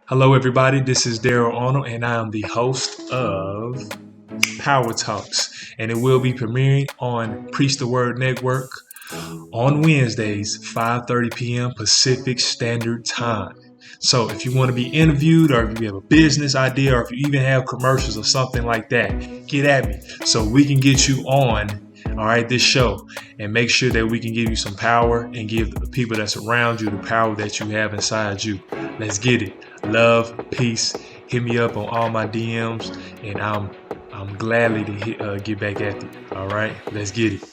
Hello, everybody. This is Daryl Arnold, and I am the host of Power Talks, and it will be premiering on Preach the Word Network on Wednesdays, 5:30 p.m. Pacific Standard Time. So, if you want to be interviewed, or if you have a business idea, or if you even have commercials or something like that, get at me so we can get you on. All right, this show, and make sure that we can give you some power and give the people that's around you the power that you have inside you. Let's get it. Love, peace. Hit me up on all my DMs, and I'm gladly to get back at you. All right, let's get it.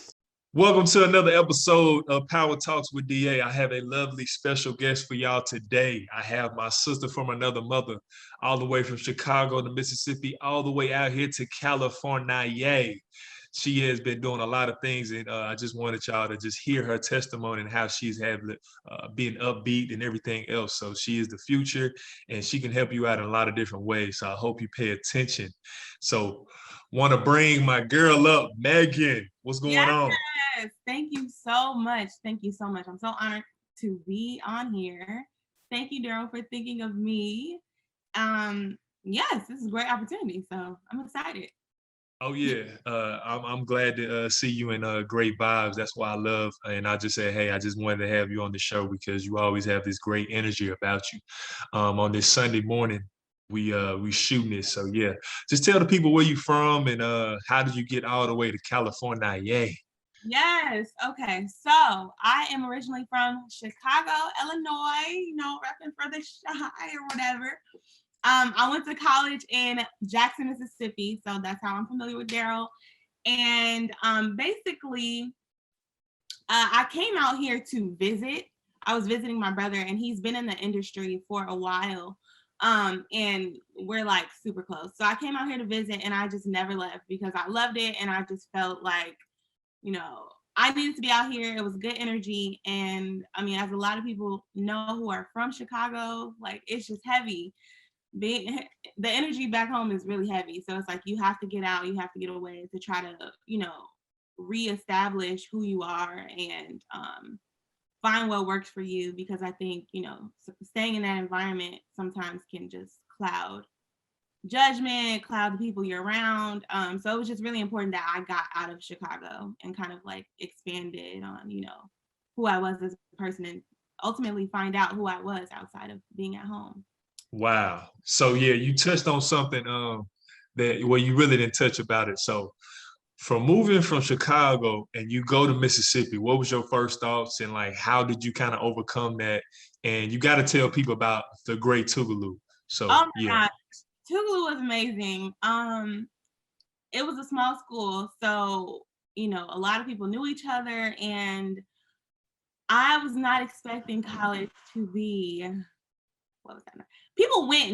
Welcome to another episode of Power Talks with DA. I have a lovely special guest for y'all today. I have my sister from another mother, all the way from Chicago to Mississippi, all the way out here to California. Yay. She has been doing a lot of things, and I just wanted y'all to just hear her testimony and how she's being upbeat and everything else. So she is the future, and she can help you out in a lot of different ways. So I hope you pay attention. So want to bring my girl up, Megan. What's going on? Yes, thank you so much. Thank you so much. I'm so honored to be on here. Thank you, Daryl, for thinking of me. Yes, this is a great opportunity, so I'm excited. Oh yeah, I'm glad to see you in great vibes. That's why I love, and I just said, hey, I just wanted to have you on the show because you always have this great energy about you. On this Sunday morning, we shooting this, so yeah. Just tell the people where you from and how did you get all the way to California? Yay! Yes. Okay. So I am originally from Chicago, Illinois, repping for the shy or whatever. I went to college in Jackson, Mississippi. So that's how I'm familiar with Daryl. And basically, I came out here to visit. I was visiting my brother, and he's been in the industry for a while. And we're like super close. So I came out here to visit, and I just never left because I loved it. And I just felt like, I needed to be out here. It was good energy. And I mean, as a lot of people know who are from Chicago, like it's just heavy. The energy back home is really heavy. So it's like you have to get out, you have to get away to try to, reestablish who you are and find what works for you. Because I think, staying in that environment sometimes can just cloud judgment, cloud the people you're around. So it was just really important that I got out of Chicago and kind of like expanded on, who I was as a person and ultimately find out who I was outside of being at home. Wow. So yeah, you touched on something that well, you really didn't touch about it. So from moving from Chicago and you go to Mississippi, what was your first thoughts and like how did you kind of overcome that? And you got to tell people about the Great Tougaloo. So Oh my yeah. God. Tougaloo was amazing. It was a small school, so a lot of people knew each other, and I was not expecting college to be what was that? People went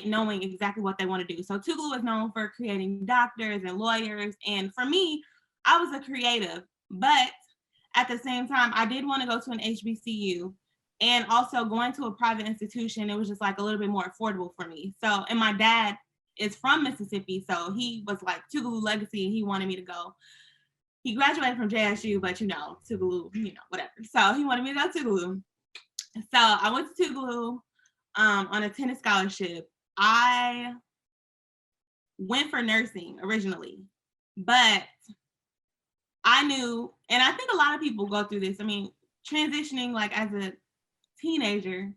knowing exactly what they want to do. So Tougaloo was known for creating doctors and lawyers, and for me, I was a creative, but at the same time, I did want to go to an HBCU. And also going to a private institution, it was just like a little bit more affordable for me. So, and my dad is from Mississippi, so he was like Tougaloo legacy, and he wanted me to go. He graduated from JSU, but Tougaloo, whatever. So he wanted me to go to Tougaloo. So I went to Tougaloo on a tennis scholarship. I went for nursing originally, but I knew, and I think a lot of people go through this. I mean, transitioning like as a teenager,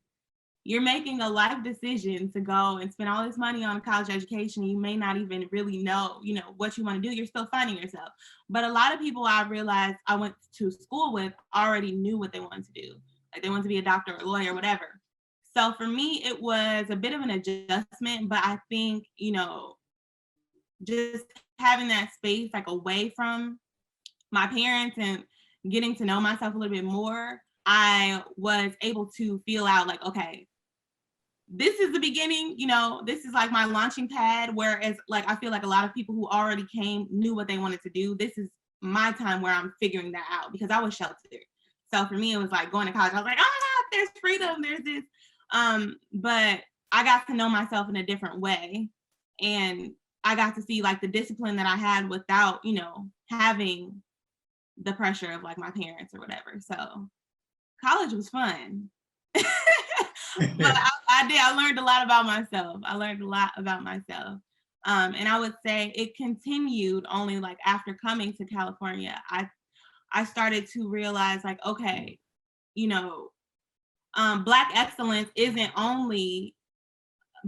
you're making a life decision to go and spend all this money on a college education. You may not even really know, what you want to do. You're still finding yourself. But a lot of people I realized I went to school with already knew what they wanted to do. Like they wanted to be a doctor or a lawyer or whatever. So for me, it was a bit of an adjustment, but I think, just having that space like away from my parents and getting to know myself a little bit more, I was able to feel out like, okay, this is the beginning, this is like my launching pad. Whereas like, I feel like a lot of people who already came knew what they wanted to do. This is my time where I'm figuring that out because I was sheltered. So for me, it was like going to college. I was like, oh my God, there's freedom, there's this. But I got to know myself in a different way. And I got to see like the discipline that I had without, having the pressure of like my parents or whatever. So college was fun. But I did. I learned a lot about myself. And I would say it continued only like after coming to California. I started to realize like, okay, you know, Black excellence isn't only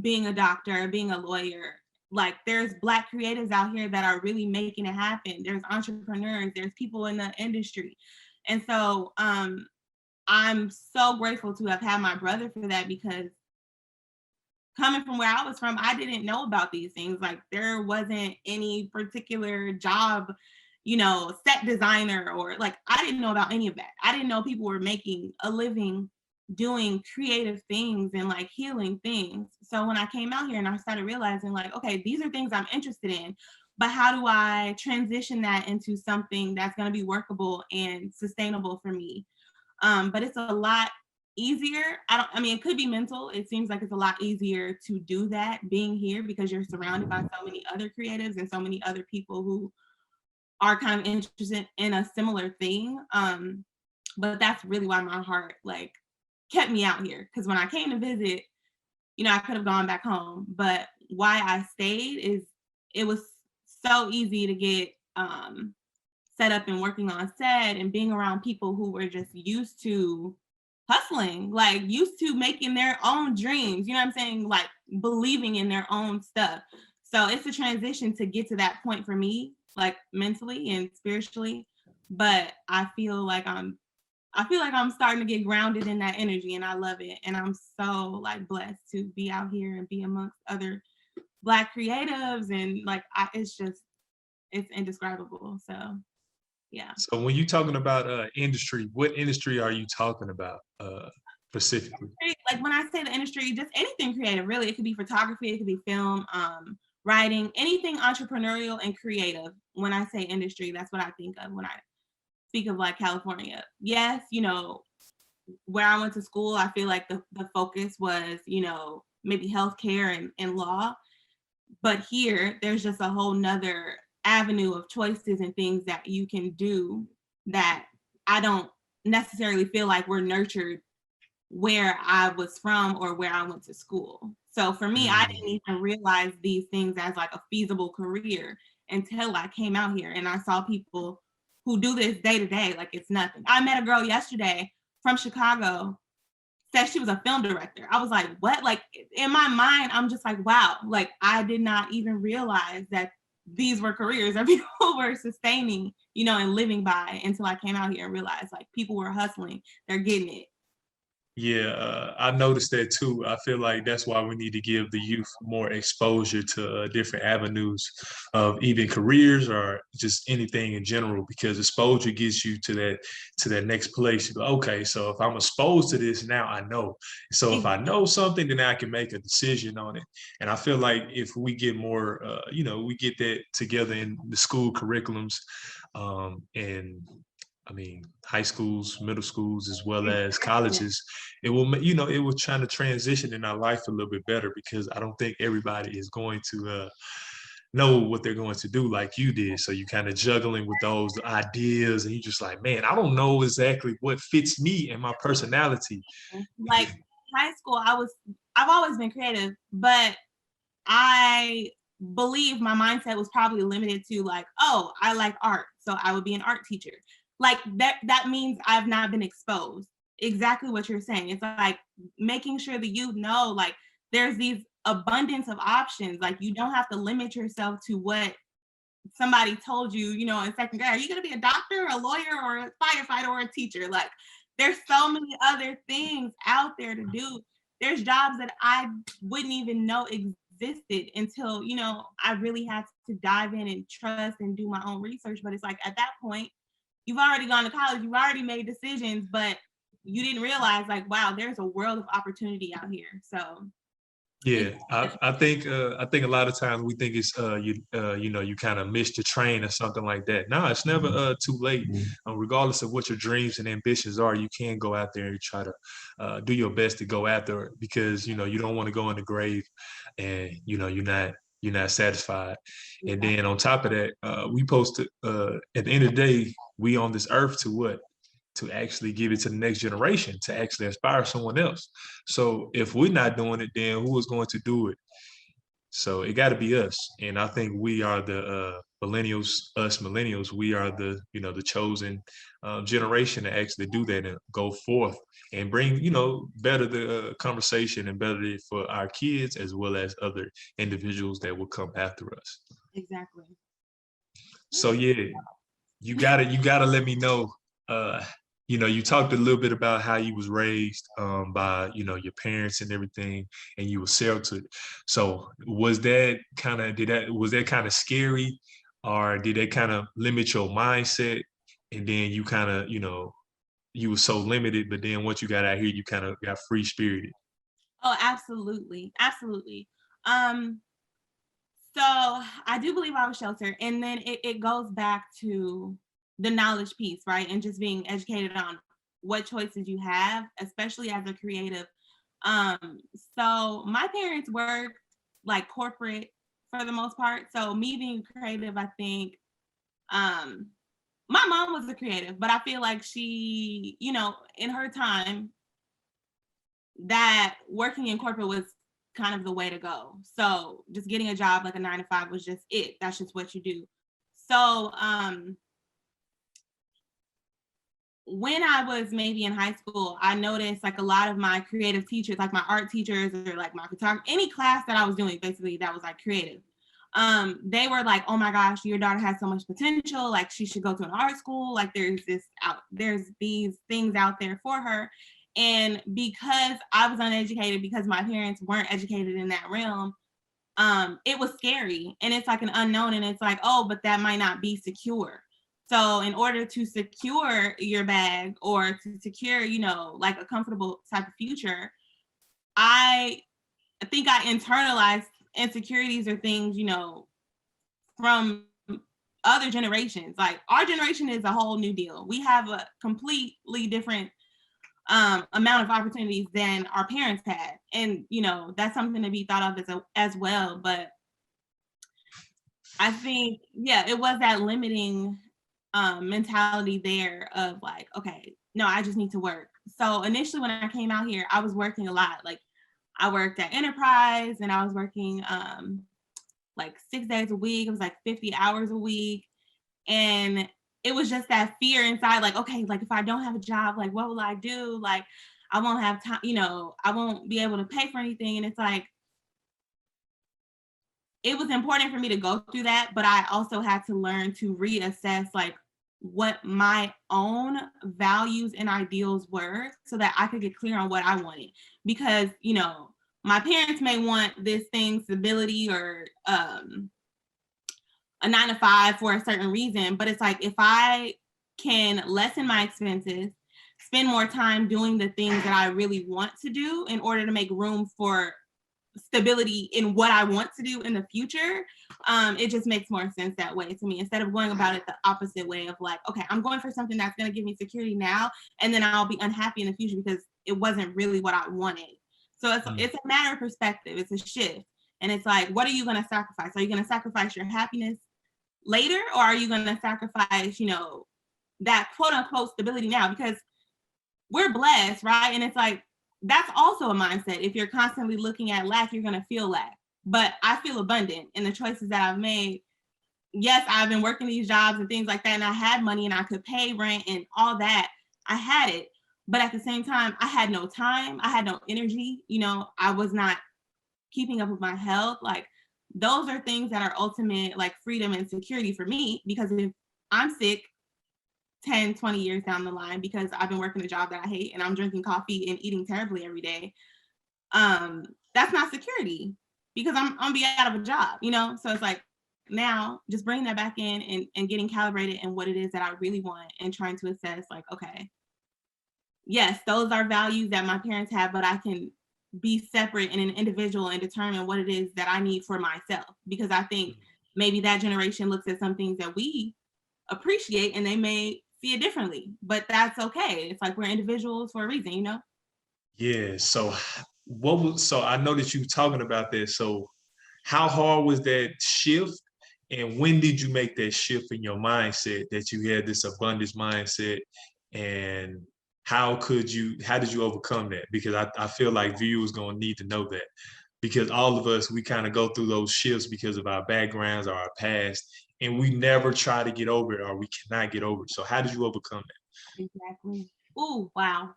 being a doctor, being a lawyer. Like there's Black creatives out here that are really making it happen. There's entrepreneurs, there's people in the industry. And so I'm so grateful to have had my brother for that, because coming from where I was from, I didn't know about these things. Like there wasn't any particular job, set designer, or like I didn't know about any of that. I didn't know people were making a living doing creative things and like healing things. So when I came out here and I started realizing like, okay, these are things I'm interested in, but how do I transition that into something that's going to be workable and sustainable for me? But it's a lot easier. It could be mental. It seems like it's a lot easier to do that being here because you're surrounded by so many other creatives and so many other people who are kind of interested in a similar thing. But that's really why my heart like kept me out here. Because when I came to visit, I could have gone back home. But why I stayed is it was so easy to get set up and working on set and being around people who were just used to hustling, like used to making their own dreams, you know what I'm saying? Like believing in their own stuff. So it's a transition to get to that point for me, like mentally and spiritually. But I feel like I'm starting to get grounded in that energy, and I love it. And I'm so like blessed to be out here and be amongst other Black creatives, and like it's indescribable. So yeah. So when you're talking about industry, what industry are you talking about specifically? Like when I say the industry, just anything creative, really. It could be photography, it could be film, writing, anything entrepreneurial and creative. When I say industry, that's what I think of when I speak of like California. Yes, where I went to school, I feel like the focus was, maybe healthcare and law. But here, there's just a whole nother avenue of choices and things that you can do that I don't necessarily feel like were nurtured where I was from or where I went to school. So for me, I didn't even realize these things as like a feasible career until I came out here and I saw people who do this day to day like it's nothing. I met a girl yesterday from Chicago, said she was a film director. I was like, what? Like in my mind, I'm just like, wow, like I did not even realize that these were careers that people were sustaining, and living by until I came out here and realized like people were hustling, they're getting it. Yeah, I noticed that too. I feel like that's why we need to give the youth more exposure to different avenues of even careers or just anything in general, because exposure gets you to that next place. You go, okay, so if I'm exposed to this now, I know. So if I know something, then I can make a decision on it. And I feel like if we get more, we get that together in the school curriculums, and high schools, middle schools, as well as colleges, it will, it will try to transition in our life a little bit better, because I don't think everybody is going to know what they're going to do like you did. So you kind of juggling with those ideas, and you just like, man, I don't know exactly what fits me and my personality. Like high school, I've always been creative, but I believe my mindset was probably limited to like, oh, I like art, so I would be an art teacher. Like that means I've not been exposed. Exactly what you're saying. It's like making sure that like there's these abundance of options. Like you don't have to limit yourself to what somebody told you, in second grade. Are you going to be a doctor, a lawyer, or a firefighter, or a teacher? Like there's so many other things out there to do. There's jobs that I wouldn't even know existed until, I really had to dive in and trust and do my own research. But it's like at that point, you've already gone to college, you've already made decisions, but you didn't realize like, wow, there's a world of opportunity out here. So Yeah, I think a lot of times we think it's you kind of missed your train or something like that. No, it's never too late. Regardless of what your dreams and ambitions are, you can go out there and try to do your best to go after it, because you don't want to go in the grave and you're not satisfied. And then on top of that, we posted at the end of the day, we on this earth to what? to actually give it to the next generation, to actually inspire someone else. So if we're not doing it, then who is going to do it? So it got to be us, and I think we are the millennials. Us millennials, we are the chosen generation to actually do that and go forth and bring better the conversation and better it for our kids as well as other individuals that will come after us. Exactly. So yeah, you gotta let me know. Uh, you talked a little bit about how you was raised by your parents and everything, and you were sheltered. So was that kind of scary, or did that kind of limit your mindset? And then you kind of you were so limited, but then once you got out here, you kind of got free spirited. Oh, absolutely. Absolutely. Um, so I do believe I was sheltered. And then it goes back to the knowledge piece, right? And just being educated on what choices you have, especially as a creative. Um, so my parents worked like corporate for the most part. So me being creative, I think um my mom was a creative, but I feel like she, in her time, that working in corporate was kind of the way to go. So just getting a job like a 9 to 5 was just it. That's just what you do. So when I was maybe in high school, I noticed like a lot of my creative teachers, like my art teachers or like my photography, any class that I was doing basically that was like creative. They were like, oh my gosh, your daughter has so much potential. Like she should go to an art school. Like there's these things out there for her. And because I was uneducated, because my parents weren't educated in that realm, it was scary. And it's like an unknown. And it's like, oh, but that might not be secure. So in order to secure your bag or to secure, like a comfortable type of future, I think I internalized insecurities or things, from other generations. Like our generation is a whole new deal. We have a completely different amount of opportunities than our parents had. And, that's something to be thought of as well. But I think, yeah, it was that limiting mentality there of like, okay, no, I just need to work. So initially when I came out here, I was working a lot. Like I worked at Enterprise and I was working like 6 days a week. It was like 50 hours a week. And it was just that fear inside, like, okay, like if I don't have a job, like what will I do? Like I won't have time, I won't be able to pay for anything. And it's like, it was important for me to go through that, but I also had to learn to reassess like what my own values and ideals were so that I could get clear on what I wanted. Because, my parents may want this thing, stability or a 9 to 5 for a certain reason, but it's like if I can lessen my expenses, spend more time doing the things that I really want to do in order to make room for stability in what I want to do in the future, it just makes more sense that way to me, instead of going about it the opposite way of like, okay, I'm going for something that's going to give me security now, and then I'll be unhappy in the future because it wasn't really what I wanted. So it's a matter of perspective. It's a shift. And it's like, what are you going to sacrifice? Are you going to sacrifice your happiness later, or are you going to sacrifice, that quote unquote stability now? Because we're blessed, right? And it's like, that's also a mindset. If you're constantly looking at lack, you're going to feel lack. But I feel abundant in the choices that I've made. Yes, I've been working these jobs and things like that, and I had money and I could pay rent and all that. I had it. But at the same time, I had no time. I had no energy. I was not keeping up with my health. Like those are things that are ultimate, like freedom and security for me, because if I'm sick 10, 20 years down the line because I've been working a job that I hate and I'm drinking coffee and eating terribly every day, that's not security, because I'm gonna be out of a job, So it's like now just bringing that back in and getting calibrated in what it is that I really want and trying to assess like, okay, yes, those are values that my parents have, but I can be separate and an individual and determine what it is that I need for myself. Because I think maybe that generation looks at some things that we appreciate and they may see it differently, but that's okay. It's like we're individuals for a reason. Yeah. So I know that you talking about that. So how hard was that shift? And when did you make that shift in your mindset that you had this abundance mindset? and how did you overcome that? Because I feel like viewers gonna need to know that, because all of us, we kind of go through those shifts because of our backgrounds or our past, and we never try to get over it, or we cannot get over it. So how did you overcome Exactly. Oh, wow.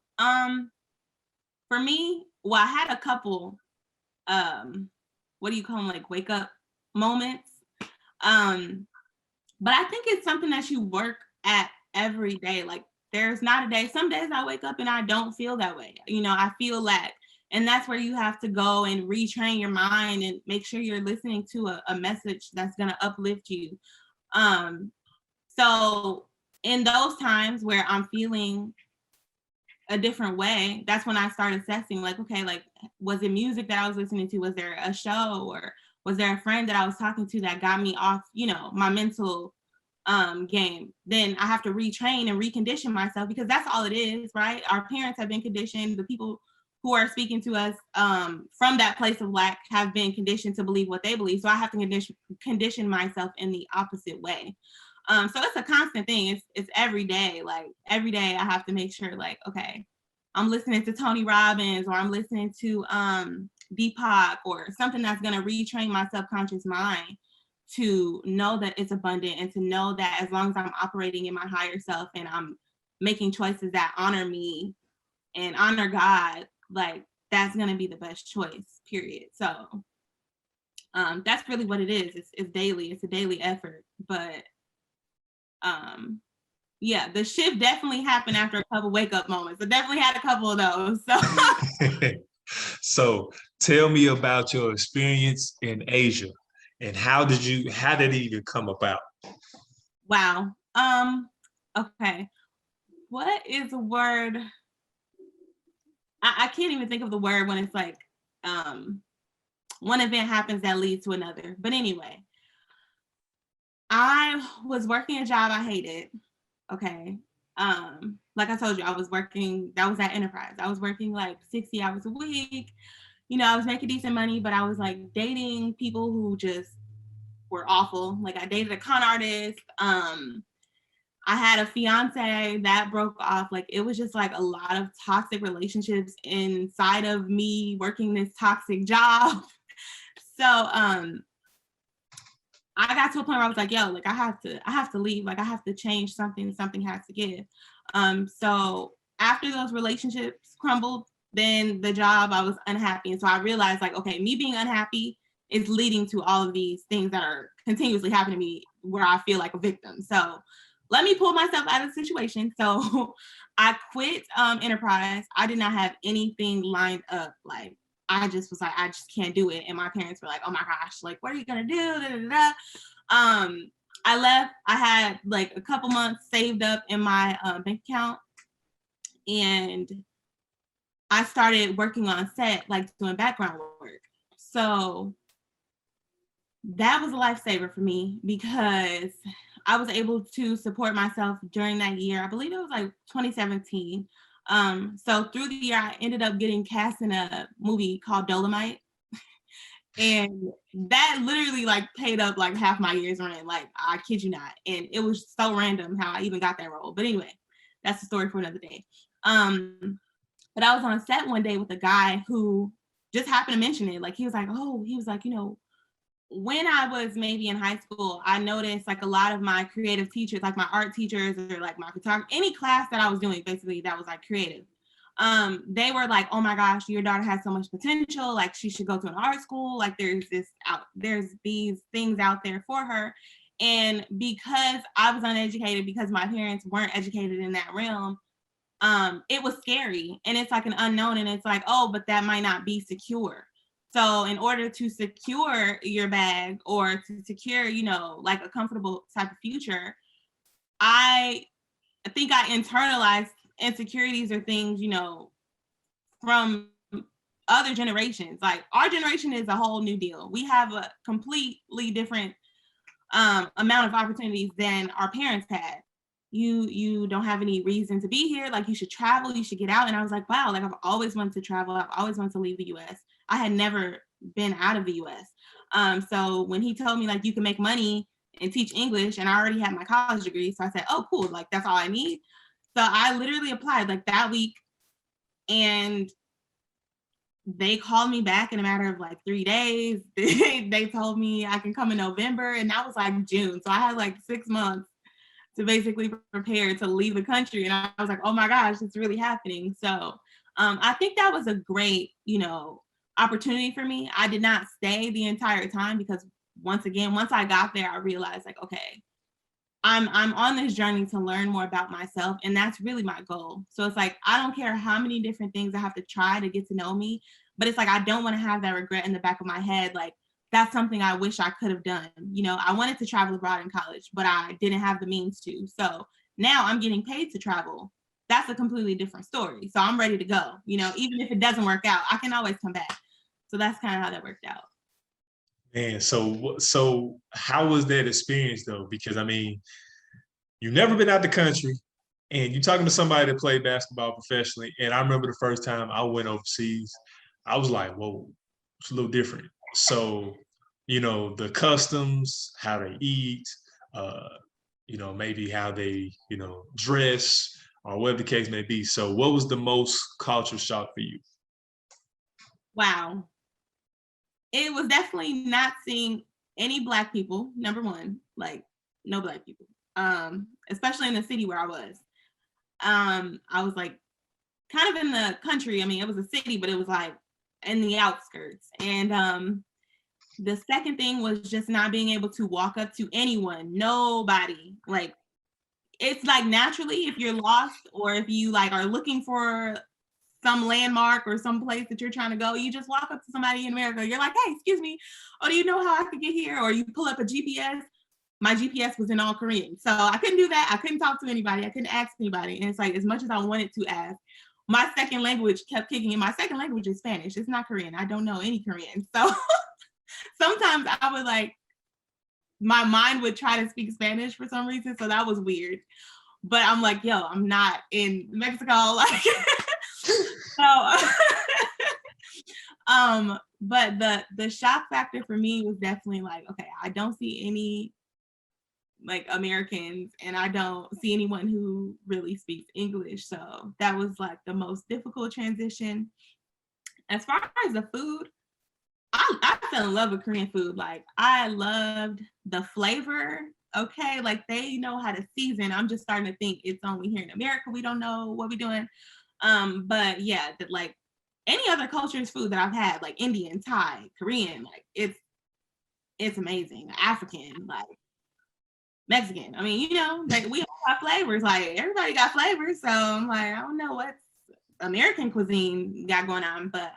For me, well, I had a couple, what do you call them, like wake up moments. Um, but I think it's something that you work at every day. Like there's not a day, some days I wake up and I don't feel that way. I feel lack. And that's where you have to go and retrain your mind and make sure you're listening to a message that's going to uplift you. Um, so in those times where I'm feeling a different way, that's when I started assessing, like, okay, like, was it music that I was listening to? Was there a show, or was there a friend that I was talking to that got me off, my mental game? Then I have to retrain and recondition myself, because that's all it is, right? Our parents have been conditioned. The people who are speaking to us from that place of lack have been conditioned to believe what they believe. So I have to condition myself in the opposite way. So it's a constant thing. It's every day. Like every day I have to make sure, like, okay, I'm listening to Tony Robbins, or I'm listening to Deepak, or something that's going to retrain my subconscious mind to know that it's abundant, and to know that as long as I'm operating in my higher self and I'm making choices that honor me and honor God, like that's going to be the best choice, period. So that's really what it is. It's daily. It's a daily effort. But yeah, the shift definitely happened after a couple wake up moments. I definitely had a couple of those. So that? So tell me about your experience in Asia, and how did it even come about? wow. Okay. What is a word? I can't even think of the word when it's like one event happens that leads to another. But anyway, I was working a job I hated. Okay. Like I told you, that was at Enterprise. I was working like 60 hours a week. I was making decent money, but I was like dating people who just were awful. Like I dated a con artist. I had a fiance that broke off. Like it was just like a lot of toxic relationships inside of me working this toxic job. So I got to a point where I was like, yo, like I have to leave. Like I have to change something. Something has to give. So after those relationships crumbled, then the job, I was unhappy. And so I realized, like, okay, me being unhappy is leading to all of these things that are continuously happening to me where I feel like a victim. So let me pull myself out of the situation. So I quit Enterprise. I did not have anything lined up. Like I just was like, I just can't do it. And my parents were like, oh my gosh, like, what are you gonna do? Da, da, da. I left. I had like a couple months saved up in my bank account, and I started working on set, like doing background work. So that was a lifesaver for me, because I was able to support myself during that year. I believe it was like 2017. So through the year, I ended up getting cast in a movie called Dolomite. And that literally like paid up like half my year's rent. Like, I kid you not. And it was so random how I even got that role. But anyway, that's the story for another day. But I was on set one day with a guy who just happened to mention it. Like, he was like, when I was maybe in high school, I noticed like a lot of my creative teachers, like my art teachers, or like my photography, any class that I was doing basically that was like creative, they were like, oh my gosh, your daughter has so much potential, like she should go to an art school, like there's these things out there for her. And because I was uneducated, because my parents weren't educated in that realm, it was scary, and it's like an unknown, and it's like, oh, but that might not be secure. So in order to secure your bag, or to secure, like a comfortable type of future, I think I internalized insecurities or things, from other generations. Like our generation is a whole new deal. We have a completely different amount of opportunities than our parents had. You don't have any reason to be here. Like, you should travel, you should get out. And I was like, wow, like I've always wanted to travel. I've always wanted to leave the US. I had never been out of the US. So when he told me like you can make money and teach English, and I already had my college degree, so I said, oh cool, like that's all I need. So I literally applied like that week, and they called me back in a matter of like 3 days. They told me I can come in November, and that was like June. So I had like 6 months to basically prepare to leave the country. And I was like, oh my gosh, it's really happening. So I think that was a great, opportunity for me. I did not stay the entire time because once I got there, I realized like, okay, I'm on this journey to learn more about myself, and that's really my goal. So it's like, I don't care how many different things I have to try to get to know me, but it's like, I don't want to have that regret in the back of my head. Like, that's something I wish I could have done. I wanted to travel abroad in college, but I didn't have the means to. So now I'm getting paid to travel. That's a completely different story. So I'm ready to go. Even if it doesn't work out, I can always come back. So that's kind of how that worked out. Man, so how was that experience though? Because I mean, you've never been out the country, and you're talking to somebody that played basketball professionally. And I remember the first time I went overseas, I was like, whoa, it's a little different. So, the customs, how they eat, uh, maybe how they, dress, or whatever the case may be. So, what was the most culture shock for you? Wow. It was definitely not seeing any Black people, number one, like no Black people, especially in the city where I was. I was like kind of in the country. I mean, it was a city, but it was like in the outskirts. And the second thing was just not being able to walk up to anyone, nobody. Like, it's like naturally, if you're lost or if you like are looking for some landmark or some place that you're trying to go, you just walk up to somebody in America. You're like, hey, excuse me. Oh, do you know how I could get here? Or you pull up a GPS. My GPS was in all Korean. So I couldn't do that. I couldn't talk to anybody. I couldn't ask anybody. And it's like, as much as I wanted to ask, my second language kept kicking in. My second language is Spanish. It's not Korean. I don't know any Korean. So sometimes I would like, my mind would try to speak Spanish for some reason. So that was weird. But I'm like, yo, I'm not in Mexico. Like, so, but the shock factor for me was definitely like, okay, I don't see any like Americans, and I don't see anyone who really speaks English. So that was like the most difficult transition. As far as the food, I fell in love with Korean food. Like, I loved the flavor. Okay, like they know how to season. I'm just starting to think it's only here in America we don't know what we're doing. But yeah, that like any other culture's food that I've had, like Indian, Thai, Korean, like it's amazing. African, like Mexican. I mean, like we all have flavors. Like everybody got flavors. So I'm like, I don't know what American cuisine got going on, but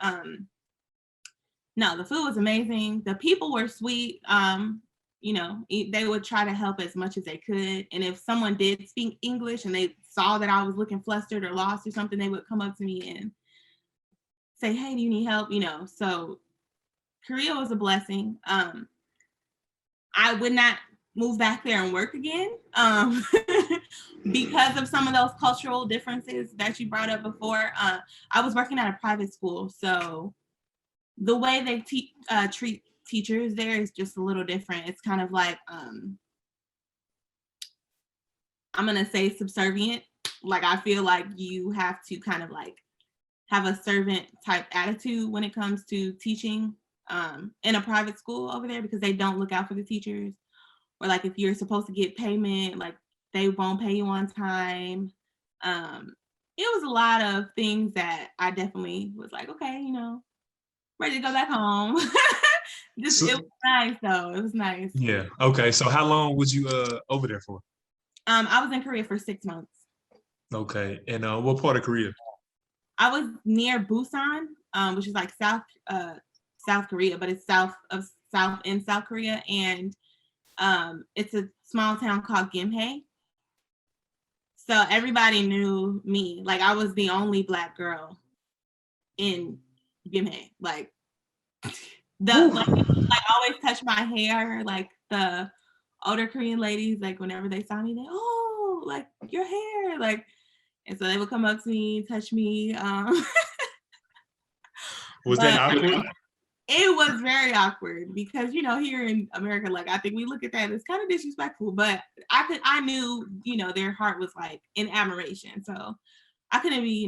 no, the food was amazing. The people were sweet. They would try to help as much as they could. And if someone did speak English and they saw that I was looking flustered or lost or something, they would come up to me and say, hey, do you need help? So Korea was a blessing. I would not move back there and work again because of some of those cultural differences that you brought up before. I was working at a private school, so the way they treat teachers there is just a little different. It's kind of like, I'm going to say subservient. Like, I feel like you have to kind of like have a servant type attitude when it comes to teaching in a private school over there, because they don't look out for the teachers. Or like if you're supposed to get payment, like they won't pay you on time. It was a lot of things that I definitely was like, okay, ready to go back home. It was nice though. It was nice. Yeah. Okay. So how long was you over there for? I was in Korea for 6 months. Okay. And what part of Korea? I was near Busan, which is like South Korea, but it's south in South Korea, and it's a small town called Gimhae. So everybody knew me. Like, I was the only Black girl in Gimhae. Like, like always touch my hair. Like the older Korean ladies, like whenever they saw me, they, oh, like your hair, like, and so they would come up to me, touch me. Was that awkward? it was very awkward because here in America, like I think we look at that as kind of disrespectful, but I knew their heart was like in admiration, so I couldn't be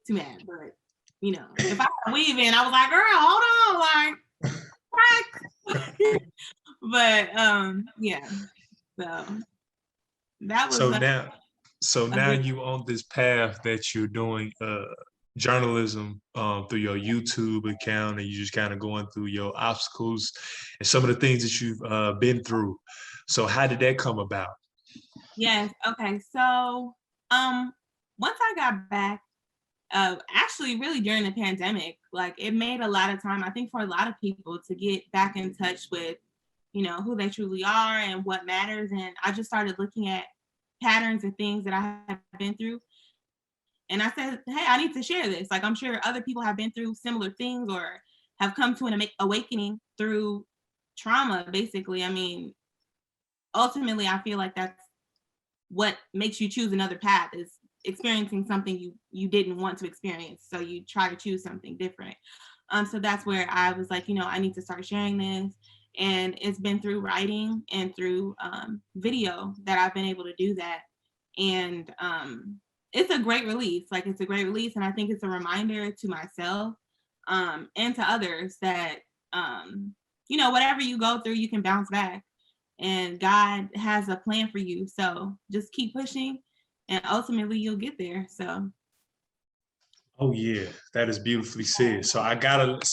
too mad. But if I was weaving, I was like, girl, hold on, like crack. But yeah, so that was So now great. you on this path that you're doing journalism through your YouTube account, and you just kind of going through your obstacles and some of the things that you've been through. So how did that come about? Yes. Okay. So, once I got back, actually, really during the pandemic, like it made a lot of time, I think, for a lot of people to get back in touch with, who they truly are and what matters. And I just started looking at patterns and things that I have been through. And I said, hey, I need to share this. Like, I'm sure other people have been through similar things or have come to an awakening through trauma, basically. I mean, ultimately, I feel like that's what makes you choose another path is experiencing something you didn't want to experience, so you try to choose something different. So that's where I was like, I need to start sharing this, and it's been through writing and through video that I've been able to do that. And it's a great release. Like, it's a great release, and I think it's a reminder to myself and to others that whatever you go through, you can bounce back, and God has a plan for you. So just keep pushing, and ultimately you'll get there. So. Oh yeah, that is beautifully said. So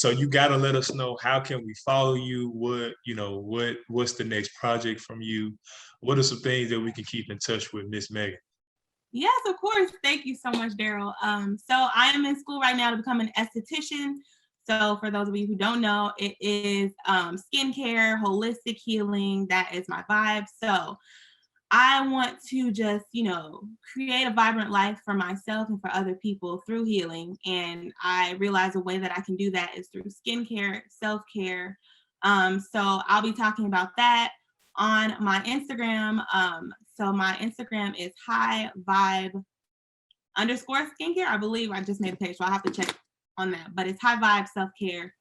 you gotta let us know, how can we follow you? What's the next project from you? What are some things that we can keep in touch with Miss Megan? Yes, of course. Thank you so much, Daryl. So I am in school right now to become an esthetician. So for those of you who don't know, it is skincare, holistic healing. That is my vibe. So I want to just, create a vibrant life for myself and for other people through healing. And I realize a way that I can do that is through skincare, self-care. So I'll be talking about that on my Instagram. So my Instagram is high_vibe_skincare. I believe I just made a page, so I'll have to check on that. But it's high vibe self-care.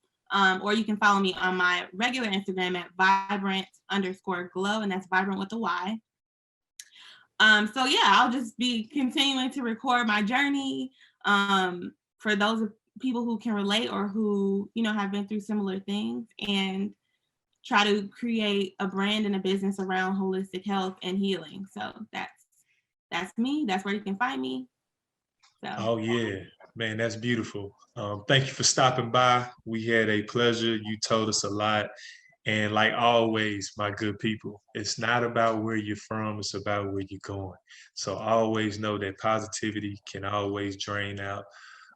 Or you can follow me on my regular Instagram at vibrant_glow, and that's vibrant with a Y. So yeah, I'll just be continuing to record my journey for those people who can relate or who, have been through similar things, and try to create a brand and a business around holistic health and healing. So that's me. That's where you can find me. So. Oh yeah, man, that's beautiful. Thank you for stopping by. We had a pleasure. You told us a lot. And like always, my good people, it's not about where you're from, it's about where you're going. So always know that positivity can always drain out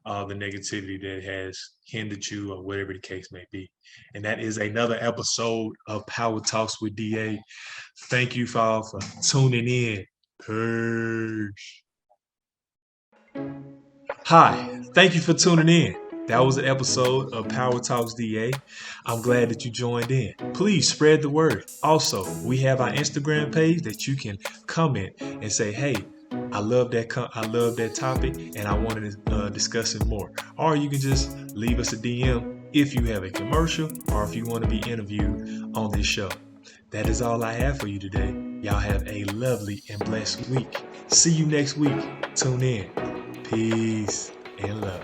all the negativity that has hindered you, or whatever the case may be. And that is another episode of Power Talks with DA. Thank you all for tuning in. Peace. Hi, thank you for tuning in. That was an episode of Power Talks DA. I'm glad that you joined in. Please spread the word. Also, we have our Instagram page that you can comment and say, "Hey, I love that topic, and I wanted to discuss it more." Or you can just leave us a DM if you have a commercial or if you want to be interviewed on this show. That is all I have for you today. Y'all have a lovely and blessed week. See you next week. Tune in. Peace and love.